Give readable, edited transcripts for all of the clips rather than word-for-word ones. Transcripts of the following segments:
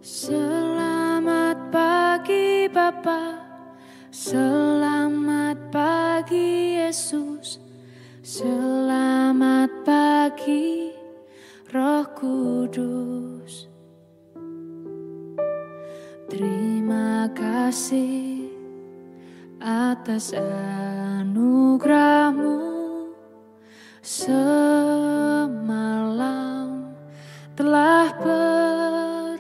Selamat pagi Bapa, selamat pagi Yesus, selamat pagi Roh Kudus. Terima kasih atas anugerah-Mu, semalam telah berlalu.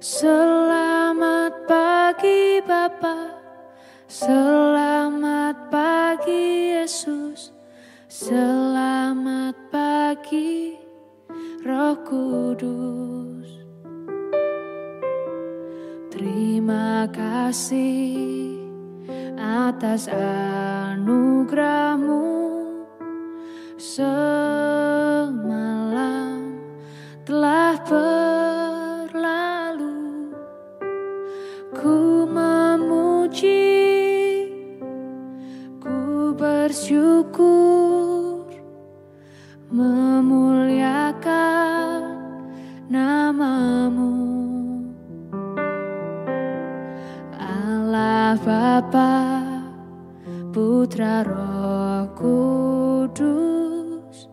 Selamat pagi Bapa, selamat pagi Yesus, selamat pagi Roh Kudus. Terima kasih atas anugerah-Mu, semalam telah berlalu. Ku memuji, ku bersyukur, memuliakan nama-Mu. Allah Bapa, Putra Roh Kudus,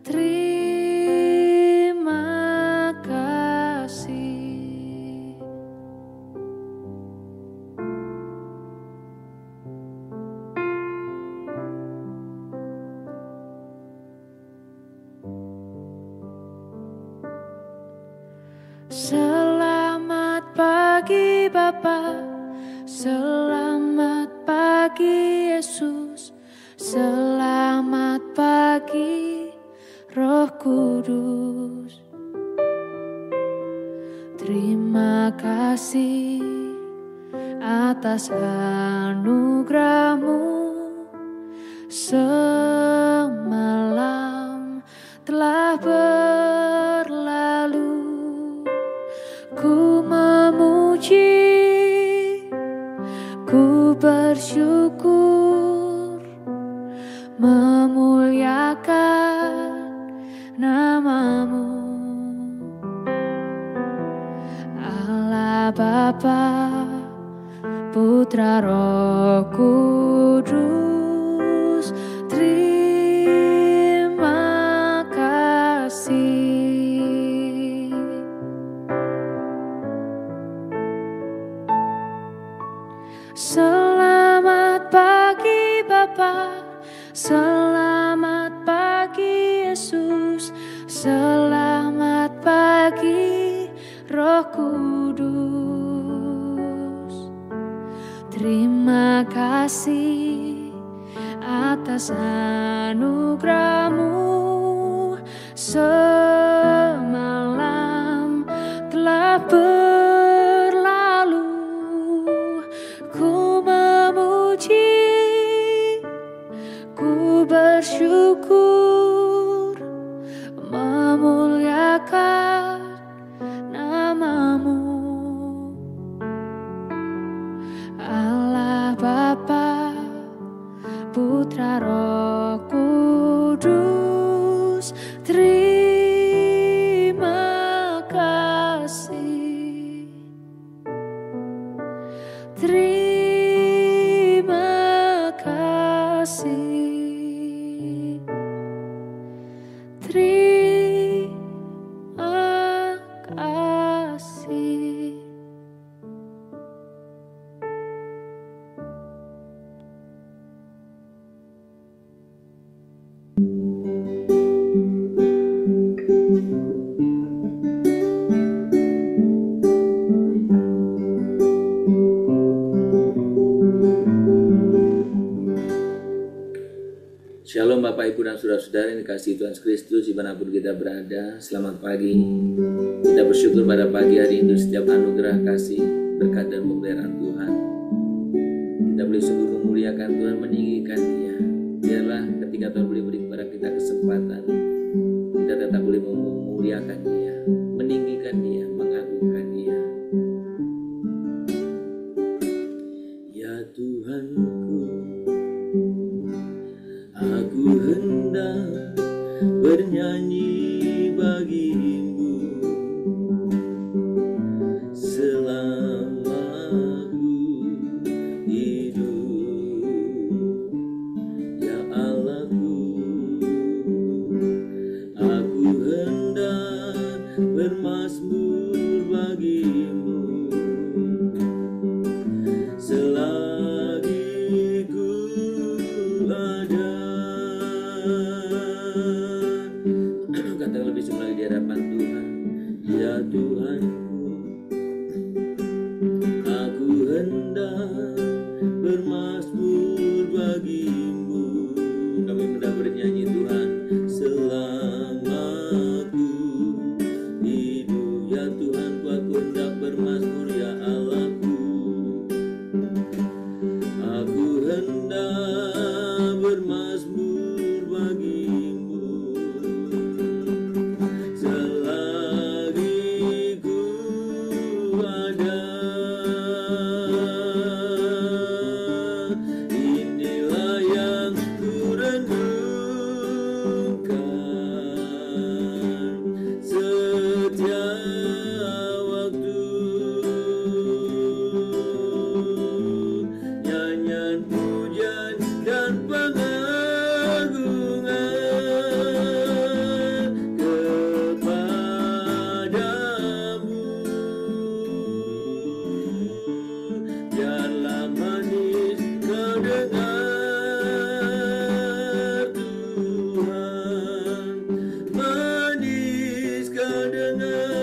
terima kasih. Selamat pagi Bapa, selamat pagi Yesus, selamat pagi Roh Kudus. Terima kasih atas anugerah-Mu, semalam telah berlalu. Ku memuji, ku bersyukur, memuliakan nama-Mu. Allah Bapa, Putra Roh Kudus, terima kasih. Selamat pagi Bapa, selamat pagi Yesus, selamat pagi Roh Kudus. Terima kasih atas anugerah-Mu, semalam telah berlalu. Ku memuji, ku bersyukur, memuliakan nama-Mu. Allah Bapa, Putra Roh Kudus, terima kasih. Terima kasih. Terima kasih. Shalom Bapak Ibu dan Saudara-saudara yang dikasihi Tuhan Kristus dimanapun kita berada. Selamat pagi. Kita bersyukur pada pagi hari ini setiap anugerah kasih, berkat dan pemeliharaan Tuhan. Kita boleh sungguh memuliakan Tuhan, meninggikan Dia. Biarlah ketika Tuhan boleh beri kepada kita kesempatan, kita tetap boleh memuliakan Dia, meninggikan Dia, mengagungkan Dia. Ya Tuhanku, aku hendak bernyanyi bagimu selama ku hidup, ya Allahku. Aku hendak bermazmur bagimu selagi ku ada. Katakan lebih semula di hadapan Tuhan, ya Tuhanku, aku hendak bermazmur bagimu. Kami hendak bernyanyi Tuhan selama ku hidup, ya Tuhanku, aku hendak bermazmur, ya Allahku. Aku hendak bermazmur bagimu selagi ku ada. Inilah yang ku renungkan setiap waktu, nyanyian pujian dan pengagungan kepadamu. Biarlah manis kau dengar Tuhan, manis kau dengar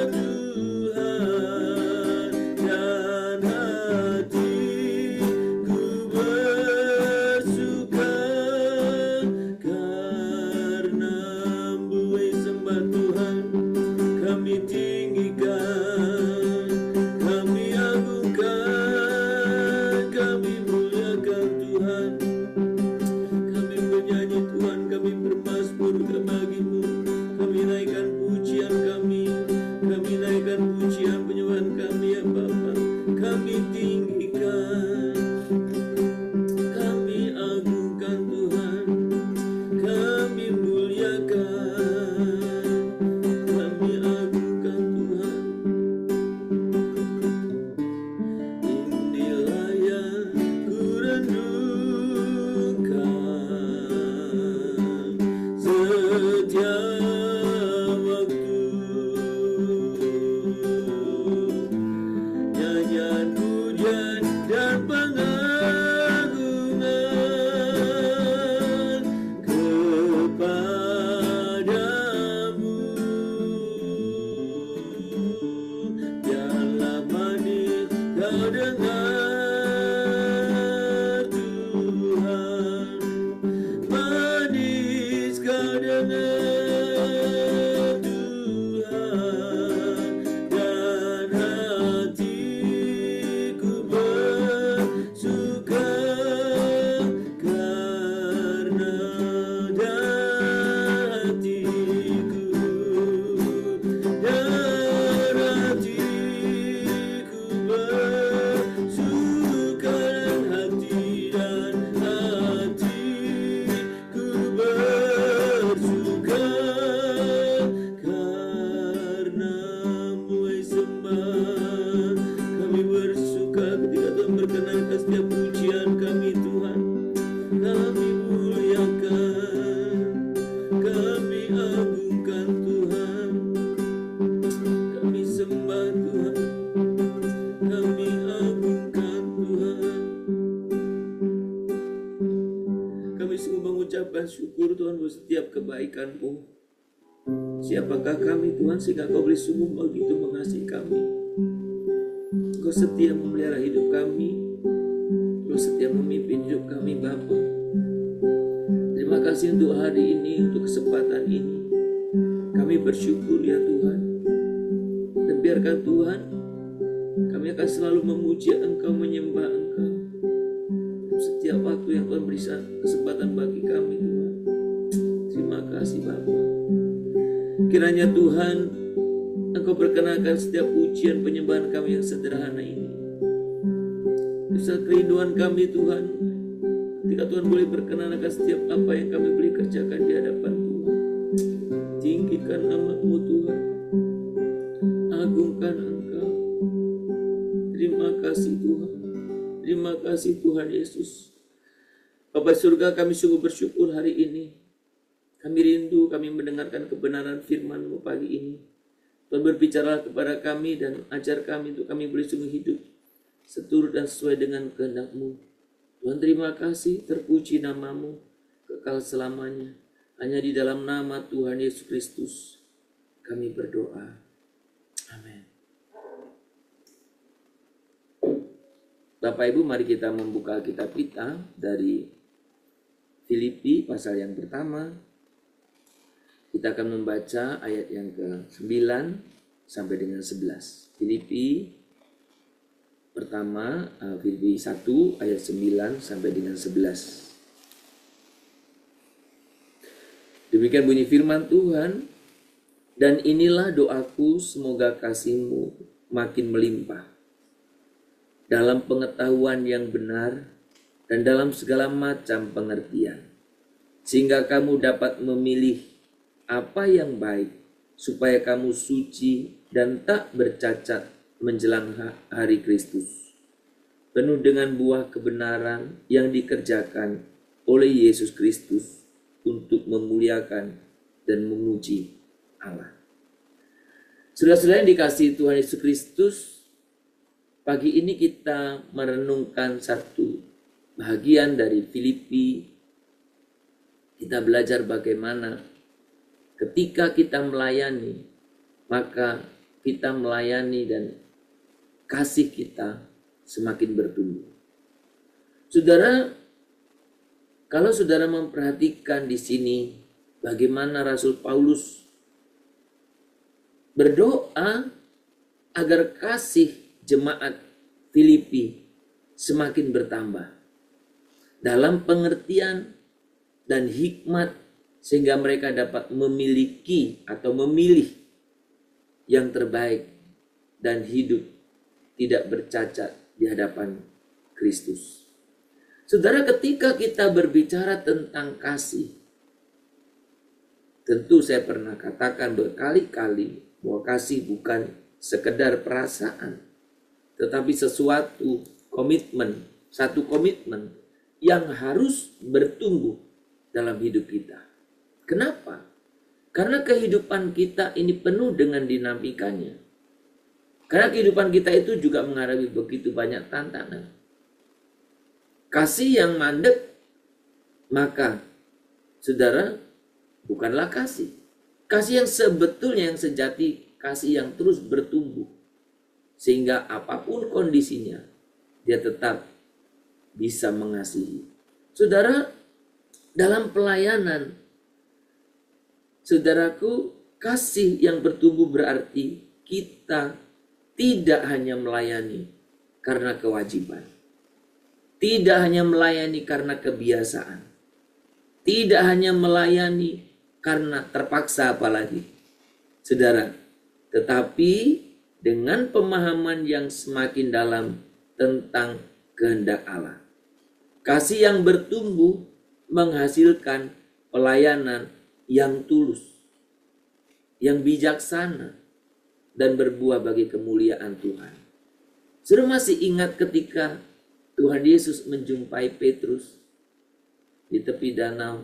Tuhan, dan hatiku bersuka karenamu. Sembah Tuhan, kami tinggikan, kami agungkan, kami muliakan Tuhan. Kami bernyanyi Tuhan, kami bermazmur bagimu. Kami naikkan pujian kami naikkan pujian penyembahan kami, ya Bapa. Kami tinggikan, kami agungkan Tuhan, kami muliakan, kami agungkan Tuhan. Inilah yang ku renungkan setiap waktu, nyanyian pujian dan pengagungan kepadamu. Biarlah manis kau dengar Tuhan, manis kau dengar Tuhan, dan hatiku bersuka karena hatiku bersuka, dan hatiku bersuka karenamu. Sembah, kami bersuka ketika Tuhan berkenan setiap pujian kami Tuhan. Kami muliakan, kami agungkan Tuhan, kami sembah Tuhan, kami agungkan Tuhan. Kami sungguh mengucapkan syukur Tuhan buat setiap kebaikan-Mu. Siapakah kami Tuhan sehingga Kau boleh sungguh begitu mengasihi kami. Kau setia memelihara hidup kami, Kau setia memimpin hidup kami Bapa. Terima kasih untuk hari ini, untuk kesempatan ini. Kami bersyukur ya Tuhan. Dan biarkan Tuhan, kami akan selalu memuji Engkau, menyembah Engkau setiap waktu yang Tuhan beri kesempatan bagi kami Tuhan. Terima kasih Bapa. Kiranya Tuhan, Engkau perkenalkan setiap pujian penyembahan kami yang sederhana ini. Besar kerinduan kami Tuhan, ketika ketika Tuhan boleh berkenan akan setiap apa yang kami boleh kerjakan di hadapan Tuhan. Tinggikan nama-Mu Tuhan, agungkan Engkau. Terima kasih Tuhan, terima kasih Tuhan Yesus. Bapa surga, kami sungguh bersyukur hari ini. Kami rindu, kami mendengarkan kebenaran firman-Mu pagi ini. Tuhan berbicara kepada kami dan ajar kami untuk kami boleh sungguh hidup seturut dan sesuai dengan kehendak-Mu. Tuhan terima kasih, terpuji nama-Mu kekal selamanya. Hanya di dalam nama Tuhan Yesus Kristus kami berdoa. Amin. Bapak Ibu, mari kita membuka kitab kita dari Filipi pasal yang pertama. Kita akan membaca ayat yang ke-9 sampai dengan 11. Filipi pertama, Filipi 1 ayat 9 sampai dengan 11. Demikian bunyi firman Tuhan. Dan inilah doaku, semoga kasih-Mu makin melimpah dalam pengetahuan yang benar dan dalam segala macam pengertian, sehingga kamu dapat memilih apa yang baik, supaya kamu suci dan tak bercacat menjelang hari Kristus, penuh dengan buah kebenaran yang dikerjakan oleh Yesus Kristus untuk memuliakan dan memuji Allah. Saudara-saudara yang dikasihi Tuhan Yesus Kristus, pagi ini kita merenungkan satu bagian dari Filipi. Kita belajar bagaimana ketika kita melayani, maka kita melayani dan kasih kita semakin bertumbuh. Saudara, kalau saudara memperhatikan di sini bagaimana Rasul Paulus berdoa agar kasih jemaat Filipi semakin bertambah dalam pengertian dan hikmat, sehingga mereka dapat memiliki atau memilih yang terbaik dan hidup tidak bercacat di hadapan Kristus. Saudara, ketika kita berbicara tentang kasih, tentu saya pernah katakan berkali-kali bahwa kasih bukan sekedar perasaan, tetapi sesuatu komitmen, satu komitmen yang harus bertumbuh dalam hidup kita. Kenapa? Karena kehidupan kita ini penuh dengan dinamikanya. Karena kehidupan kita itu juga menghadapi begitu banyak tantangan. Kasih yang mandek, maka saudara, bukanlah kasih. Kasih yang sebetulnya, yang sejati, kasih yang terus bertumbuh. Sehingga apapun kondisinya, dia tetap bisa mengasihi. Saudara, dalam pelayanan, saudaraku, kasih yang bertumbuh berarti kita tidak hanya melayani karena kewajiban. Tidak hanya melayani karena kebiasaan. Tidak hanya melayani karena terpaksa apalagi. Saudara, tetapi dengan pemahaman yang semakin dalam tentang kehendak Allah. Kasih yang bertumbuh menghasilkan pelayanan yang tulus, yang bijaksana, dan berbuah bagi kemuliaan Tuhan. Saudara masih ingat ketika Tuhan Yesus menjumpai Petrus di tepi danau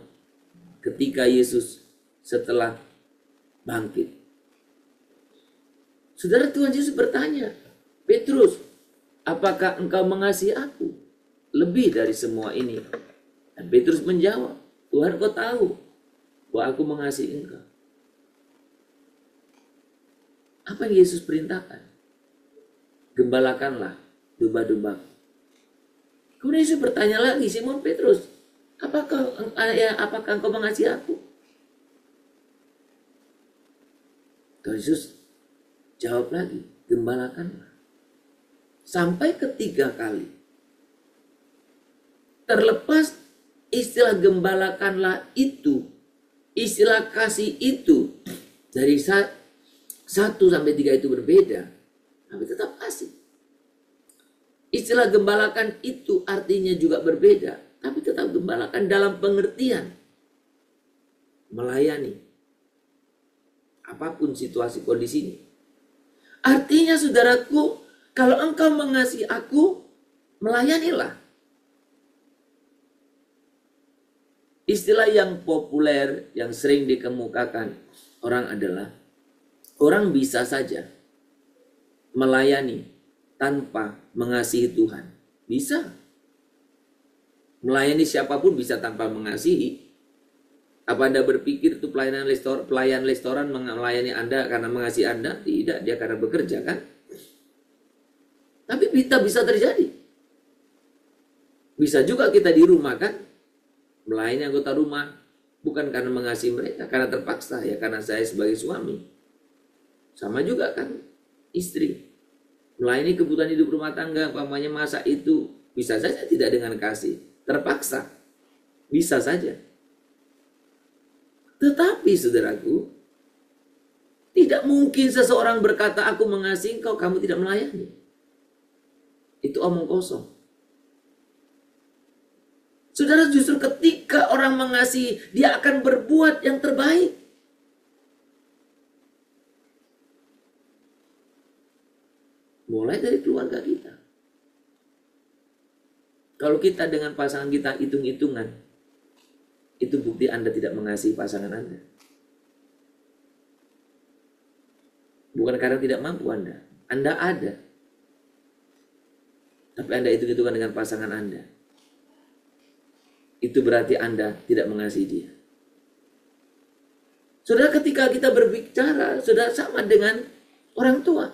ketika Yesus setelah bangkit. Saudara, Tuhan Yesus bertanya, Petrus, apakah engkau mengasihi aku lebih dari semua ini? Dan Petrus menjawab, Tuhan, kau tahu bahwa aku mengasihi engkau. Apa yang Yesus perintahkan? Gembalakanlah domba-domba. Kemudian Yesus bertanya lagi, Simon Petrus, apakah engkau mengasihi aku? Tuhan Yesus jawab lagi, gembalakanlah. Sampai ketiga kali. Terlepas istilah gembalakanlah itu, istilah kasih itu, dari 1 sampai 3 itu berbeda, tapi tetap kasih. Istilah gembalakan itu artinya juga berbeda. tapi tetap gembalakan dalam pengertian melayani apapun situasi kondisinya. Artinya saudaraku, kalau engkau mengasihi aku, melayanilah. Istilah yang populer yang sering dikemukakan orang adalah orang bisa saja melayani tanpa mengasihi Tuhan. Bisa. Melayani siapapun bisa tanpa mengasihi. Apa Anda berpikir itu pelayan restoran melayani Anda karena mengasihi Anda? Tidak, dia karena bekerja kan? Tapi bisa terjadi. Bisa juga kita di rumah kan? Melayani anggota rumah bukan karena mengasihi mereka, karena terpaksa ya, karena saya sebagai suami. Sama juga kan istri. Melayani kebutuhan hidup rumah tangga, umpamanya masak itu, bisa saja tidak dengan kasih, terpaksa. Bisa saja. Tetapi saudaraku, tidak mungkin seseorang berkata aku mengasihi engkau, kamu tidak melayani. Itu omong kosong. Saudara, justru ketika orang mengasihi, dia akan berbuat yang terbaik. Mulai dari keluarga kita. Kalau kita dengan pasangan kita hitung-hitungan, itu bukti Anda tidak mengasihi pasangan Anda. Bukan karena tidak mampu Anda ada. Tapi Anda hitung-hitungan dengan pasangan Anda. Itu berarti Anda tidak mengasihi dia. Saudara, ketika kita berbicara, saudara, sama dengan orang tua.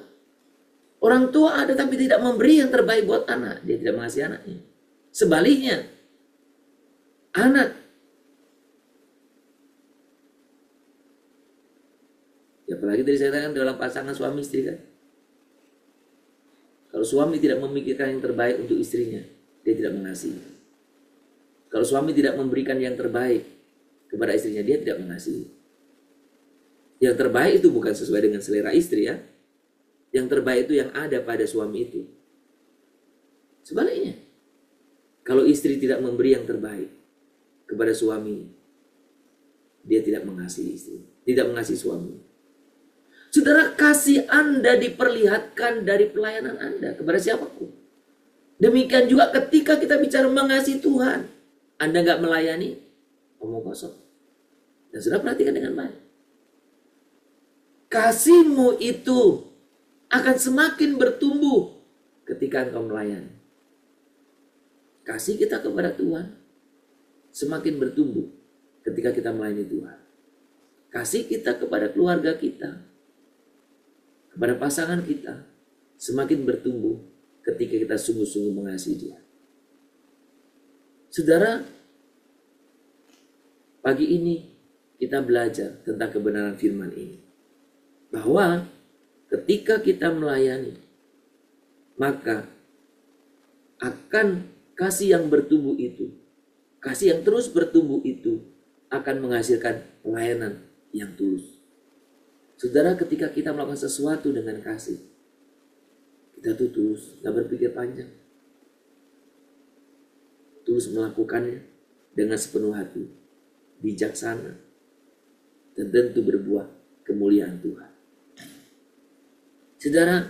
Orang tua ada tapi tidak memberi yang terbaik buat anak. Dia tidak mengasihi anaknya. Sebaliknya, anak. Ya, apalagi tadi saya katakan dalam pasangan suami istri kan. Kalau suami tidak memikirkan yang terbaik untuk istrinya, dia tidak mengasihi. Kalau suami tidak memberikan yang terbaik kepada istrinya, dia tidak mengasihi. Yang terbaik itu bukan sesuai dengan selera istri ya. Yang terbaik itu yang ada pada suami itu. Sebaliknya, kalau istri tidak memberi yang terbaik kepada suami, dia tidak mengasihi istri, tidak mengasihi suami. Saudara, kasih Anda diperlihatkan dari pelayanan Anda kepada siapapun. Demikian juga ketika kita bicara mengasihi Tuhan, Anda nggak melayani, omong kosong. Dan saudara perhatikan dengan baik. Kasihmu itu akan semakin bertumbuh ketika engkau melayani. Kasih kita kepada Tuhan semakin bertumbuh ketika kita melayani Tuhan. Kasih kita kepada keluarga kita, kepada pasangan kita, semakin bertumbuh ketika kita sungguh-sungguh mengasihi dia. Saudara, pagi ini kita belajar tentang kebenaran firman ini. Bahwa ketika kita melayani, maka akan kasih yang bertumbuh itu, kasih yang terus bertumbuh itu akan menghasilkan pelayanan yang tulus. Saudara, ketika kita melakukan sesuatu dengan kasih, kita tuh tulus, gak berpikir panjang. Tulus melakukannya dengan sepenuh hati, bijaksana, dan tentu berbuah kemuliaan Tuhan. Saudara,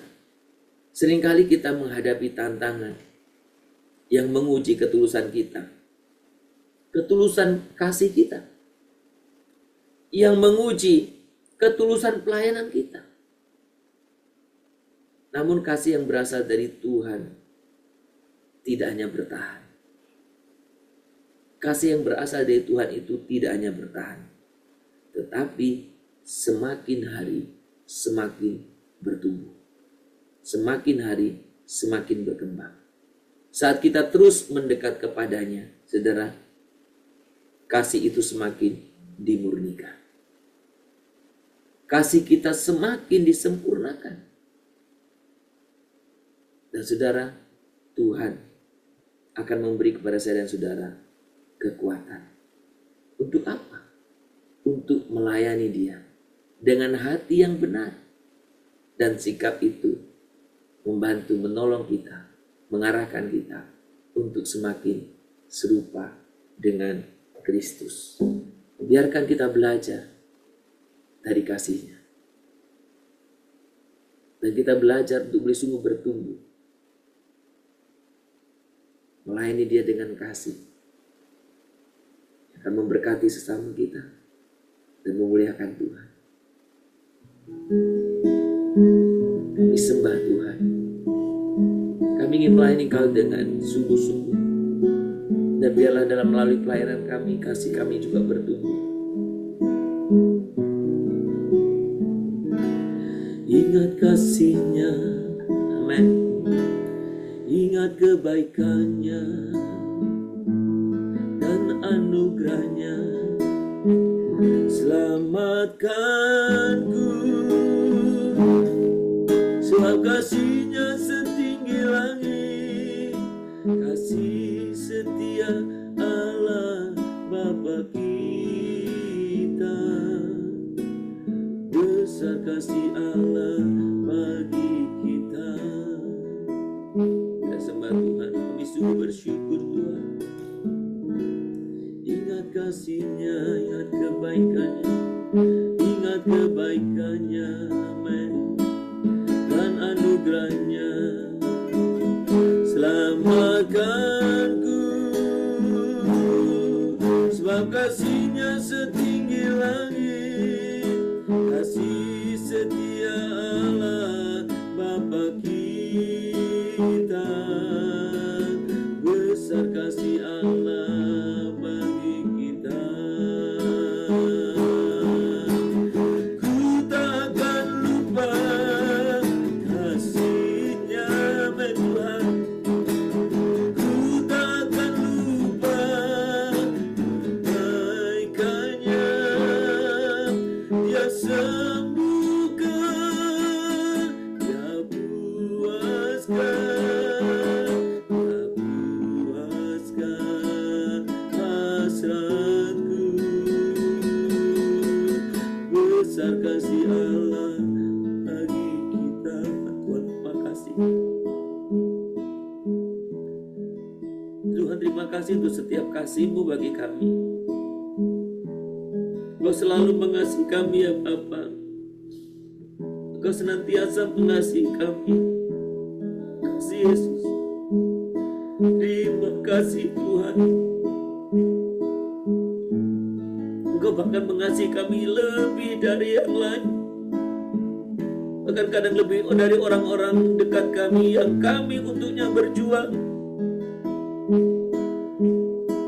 seringkali kita menghadapi tantangan yang menguji ketulusan kita. Ketulusan kasih kita. Yang menguji ketulusan pelayanan kita. Namun kasih yang berasal dari Tuhan tidak hanya bertahan. Kasih yang berasal dari Tuhan itu tidak hanya bertahan. Tetapi semakin hari semakin bertumbuh. Semakin hari semakin berkembang. Saat kita terus mendekat kepadanya, saudara, kasih itu semakin dimurnikan. Kasih kita semakin disempurnakan. Dan saudara, Tuhan akan memberi kepada saya dan saudara kekuatan. Untuk apa? Untuk melayani dia dengan hati yang benar. Dan sikap itu membantu menolong kita, mengarahkan kita untuk semakin serupa dengan Kristus. Biarkan kita belajar dari kasih-Nya. Dan kita belajar untuk boleh sungguh bertumbuh. Melayani Dia dengan kasih. Akan memberkati sesama kita. Dan memuliakan Tuhan. Kami sembah Tuhan. Kami ingin melayani Kau dengan sungguh-sungguh. Dan biarlah dalam melalui pelayanan kami, kasih kami juga bertumbuh. Ingat kasih-Nya, amin. Ingat kebaikan-Nya dan anugerah-Nya. Selamatkanku, sebab kasih-Nya setinggi langit. Kasih setia Allah Bapa kita. Besar kasih Allah bagi kita. Kita sembah Tuhan, kami sungguh bersyukur Tuhan. Ingat kasih-Nya, ingat kebaikan-Nya, ingat kebaikan-Nya, amin. Dan anugerah-Nya. Selamatkanku, sebab kasih-Nya setinggi langit. Kasih setia Allah Bapa kita. Besar kasih Allah bagi kita. Ku takkan lupa kasih-Nya, Tuhan. Ku takkan lupa kebaikan-Nya. Dia sembuhkan, Dia puaskan, Dia puaskan hasratku. Besar kasih Allah bagi kita. Tuhan, terima kasih. Tuhan, terima kasih untuk setiap kasih-Mu bagi kami. Kau selalu mengasihi kami ya Bapa. Kau senantiasa mengasihi kami. Kasih Yesus. Terima kasih Tuhan. Engkau bahkan mengasihi kami lebih dari yang lain. Bahkan kadang lebih dari orang-orang dekat kami yang kami untuknya berjuang.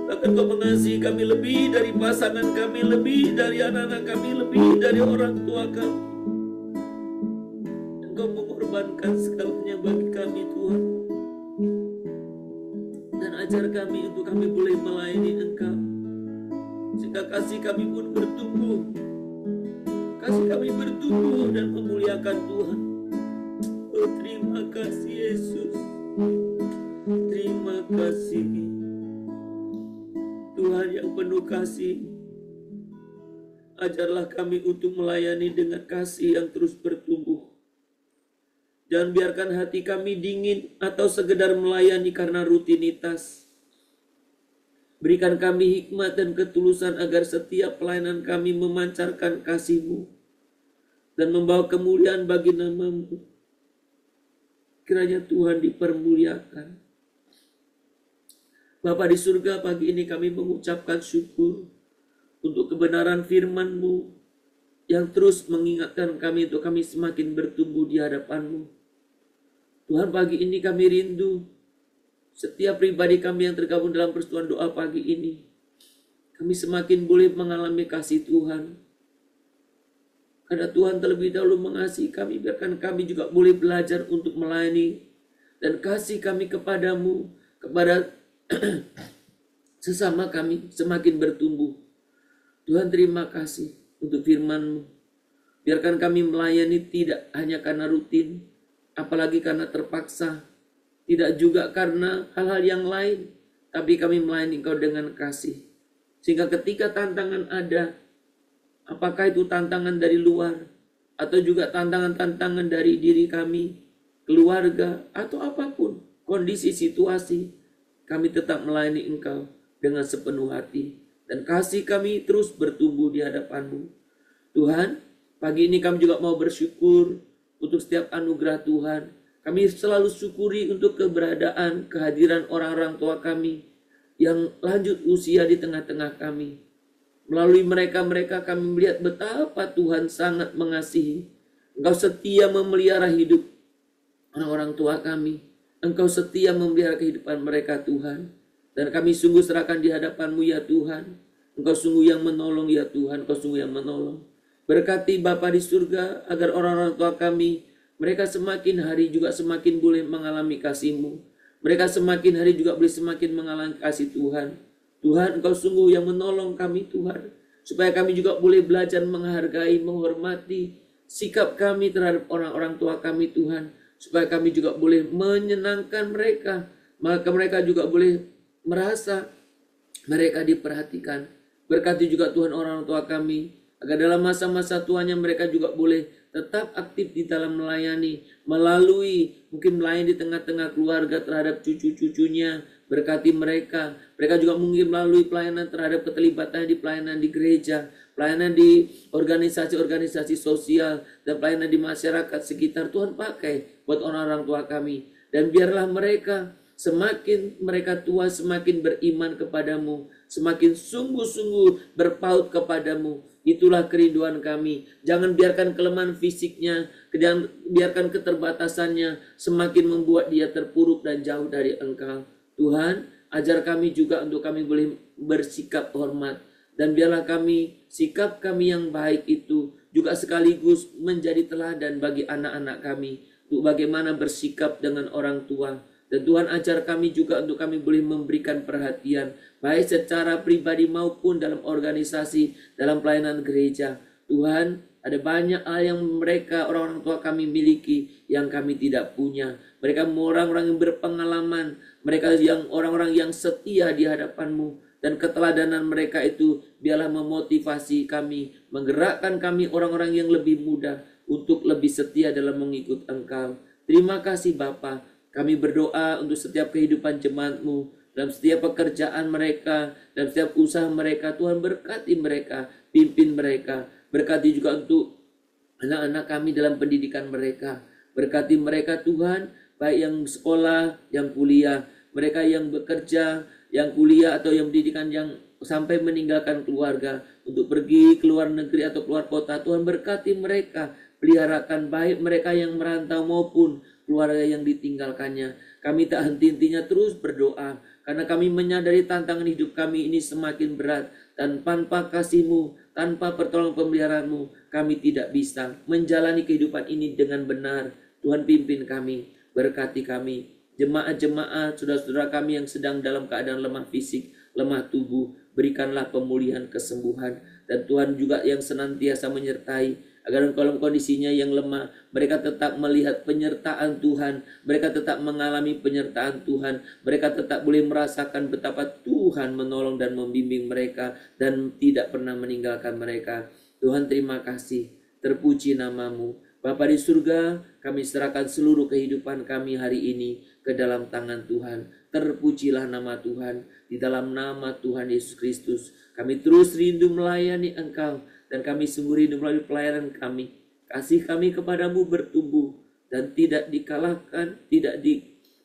Bahkan Kau mengasihi kami lebih dari pasangan kami, lebih dari anak-anak kami, lebih dari orang tua kami. Engkau mengorbankan segalanya bagi kami Tuhan. Dan ajar kami untuk kami boleh melayani Engkau. Sehingga kasih kami pun bertumbuh. Kasih kami bertumbuh dan memuliakan Tuhan. Oh, terima kasih Yesus. Terima kasih Tuhan yang penuh kasih. Ajarlah kami untuk melayani dengan kasih yang terus bertumbuh. Jangan biarkan hati kami dingin atau sekedar melayani karena rutinitas. Berikan kami hikmat dan ketulusan agar setiap pelayanan kami memancarkan kasih-Mu dan membawa kemuliaan bagi nama-Mu. Kiranya Tuhan dipermuliakan. Bapa di surga, pagi ini kami mengucapkan syukur untuk kebenaran firman-Mu yang terus mengingatkan kami untuk kami semakin bertumbuh di hadapan-Mu. Tuhan, pagi ini kami rindu setiap pribadi kami yang tergabung dalam persekutuan doa pagi ini. Kami semakin boleh mengalami kasih Tuhan. Karena Tuhan terlebih dahulu mengasihi kami, biarkan kami juga boleh belajar untuk melayani. Dan kasih kami kepadamu, kepada sesama kami semakin bertumbuh. Tuhan, terima kasih untuk firman-Mu. Biarkan kami melayani tidak hanya karena rutin, apalagi karena terpaksa, tidak juga karena hal-hal yang lain, tapi kami melayani Engkau dengan kasih. Sehingga ketika tantangan ada, apakah itu tantangan dari luar, atau juga tantangan-tantangan dari diri kami, keluarga, atau apapun, kondisi situasi, kami tetap melayani Engkau dengan sepenuh hati. Dan kasih kami terus bertumbuh di hadapan-Mu. Tuhan, pagi ini kami juga mau bersyukur untuk setiap anugerah Tuhan. Kami selalu syukuri untuk keberadaan, kehadiran orang-orang tua kami yang lanjut usia di tengah-tengah kami. Melalui mereka kami melihat betapa Tuhan sangat mengasihi. Engkau setia memelihara hidup orang-orang tua kami. Engkau setia memelihara kehidupan mereka, Tuhan. Dan kami sungguh serahkan di hadapan-Mu ya Tuhan. Engkau sungguh yang menolong ya Tuhan. Engkau sungguh yang menolong. Berkati Bapa di surga agar orang-orang tua kami, mereka semakin hari juga semakin boleh mengalami kasih-Mu. Mereka semakin hari juga boleh semakin mengalami kasih Tuhan. Tuhan, Engkau sungguh yang menolong kami Tuhan. Supaya kami juga boleh belajar menghargai, menghormati sikap kami terhadap orang-orang tua kami Tuhan. Supaya kami juga boleh menyenangkan mereka. Maka mereka juga boleh merasa mereka diperhatikan. Berkati juga Tuhan orang tua kami. Agar dalam masa-masa tuanya mereka juga boleh tetap aktif di dalam melayani. Melalui mungkin melayani di tengah-tengah keluarga terhadap cucu-cucunya. Berkati mereka. Mereka juga mungkin melalui pelayanan terhadap keterlibatan di pelayanan di gereja. Pelayanan di organisasi-organisasi sosial. Dan pelayanan di masyarakat sekitar. Tuhan pakai buat orang-orang tua kami. Dan biarlah mereka semakin mereka tua semakin beriman kepadamu. Semakin sungguh-sungguh berpaut kepadamu. Itulah kerinduan kami. Jangan biarkan kelemahan fisiknya, biarkan keterbatasannya semakin membuat dia terpuruk dan jauh dari Engkau. Tuhan, ajar kami juga untuk kami boleh bersikap hormat. Dan biarlah kami, sikap kami yang baik itu juga sekaligus menjadi teladan bagi anak-anak kami. Untuk bagaimana bersikap dengan orang tua. Dan Tuhan ajar kami juga untuk kami boleh memberikan perhatian. Baik secara pribadi maupun dalam organisasi, dalam pelayanan gereja. Tuhan, ada banyak hal yang mereka, orang-orang tua kami miliki yang kami tidak punya. Mereka orang-orang yang berpengalaman. Mereka yang orang-orang yang setia di hadapan-Mu. Dan keteladanan mereka itu biarlah memotivasi kami. Menggerakkan kami orang-orang yang lebih muda untuk lebih setia dalam mengikut Engkau. Terima kasih Bapa. Kami berdoa untuk setiap kehidupan jemaat-Mu, dalam setiap pekerjaan mereka, dalam setiap usaha mereka. Tuhan berkati mereka, pimpin mereka. Berkati juga untuk anak-anak kami dalam pendidikan mereka. Berkati mereka Tuhan, baik yang sekolah, yang kuliah, mereka yang bekerja, yang kuliah atau yang pendidikan yang sampai meninggalkan keluarga untuk pergi ke luar negeri atau keluar kota. Tuhan berkati mereka, peliharakan baik mereka yang merantau maupun keluarga yang ditinggalkannya. Kami tak henti-hentinya terus berdoa karena kami menyadari tantangan hidup kami ini semakin berat dan tanpa kasih-Mu, tanpa pertolongan pemeliharaan-Mu, kami tidak bisa menjalani kehidupan ini dengan benar. Tuhan pimpin kami, berkati kami, jemaat-jemaat, saudara-saudara kami yang sedang dalam keadaan lemah fisik, lemah tubuh, berikanlah pemulihan, kesembuhan, dan Tuhan juga yang senantiasa menyertai agar dalam kondisinya yang lemah, mereka tetap melihat penyertaan Tuhan, mereka tetap mengalami penyertaan Tuhan, mereka tetap boleh merasakan betapa Tuhan menolong dan membimbing mereka dan tidak pernah meninggalkan mereka. Tuhan terima kasih, terpuji nama-Mu. Bapa di surga, kami serahkan seluruh kehidupan kami hari ini ke dalam tangan Tuhan. Terpujilah nama Tuhan, di dalam nama Tuhan Yesus Kristus. Kami terus rindu melayani Engkau. Dan kami sungguh rindu melalui pelayanan kami. Kasih kami kepadamu bertumbuh. Dan tidak dikalahkan, tidak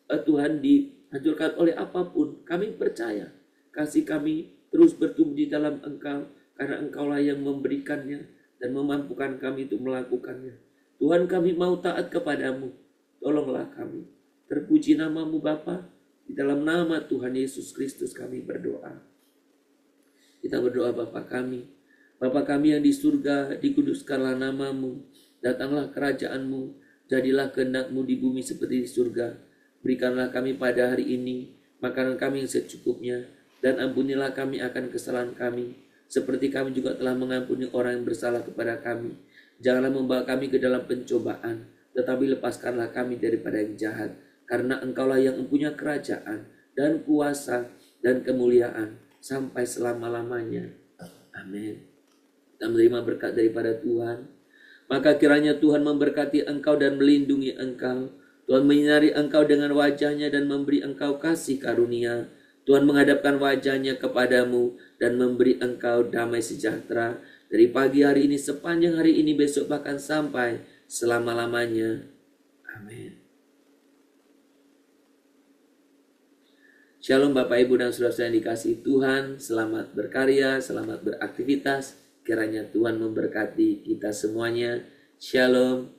Tuhan dihancurkan oleh apapun. Kami percaya. Kasih kami terus bertumbuh di dalam Engkau. Karena Engkaulah yang memberikannya. Dan memampukan kami untuk melakukannya. Tuhan kami mau taat kepadamu. Tolonglah kami. Terpuji nama-Mu Bapa. Di dalam nama Tuhan Yesus Kristus kami berdoa. Kita berdoa Bapa kami. Bapa kami yang di surga, dikuduskanlah nama-Mu, datanglah kerajaan-Mu, jadilah kehendak-Mu di bumi seperti di surga. Berikanlah kami pada hari ini makanan kami yang secukupnya, dan ampunilah kami akan kesalahan kami, seperti kami juga telah mengampuni orang yang bersalah kepada kami. Janganlah membawa kami ke dalam pencobaan, tetapi lepaskanlah kami daripada yang jahat, karena Engkaulah yang mempunyai kerajaan, dan kuasa, dan kemuliaan, sampai selama-lamanya. Amin. Dan menerima berkat daripada Tuhan. Maka kiranya Tuhan memberkati engkau dan melindungi engkau. Tuhan menyinari engkau dengan wajah-Nya dan memberi engkau kasih karunia. Tuhan menghadapkan wajah-Nya kepadamu dan memberi engkau damai sejahtera dari pagi hari ini, sepanjang hari ini, besok, bahkan sampai selama-lamanya. Amin. Shalom Bapak Ibu dan Saudara-saudara yang dikasihi Tuhan. Selamat berkarya, selamat beraktivitas. Kiranya Tuhan memberkati kita semuanya. Shalom.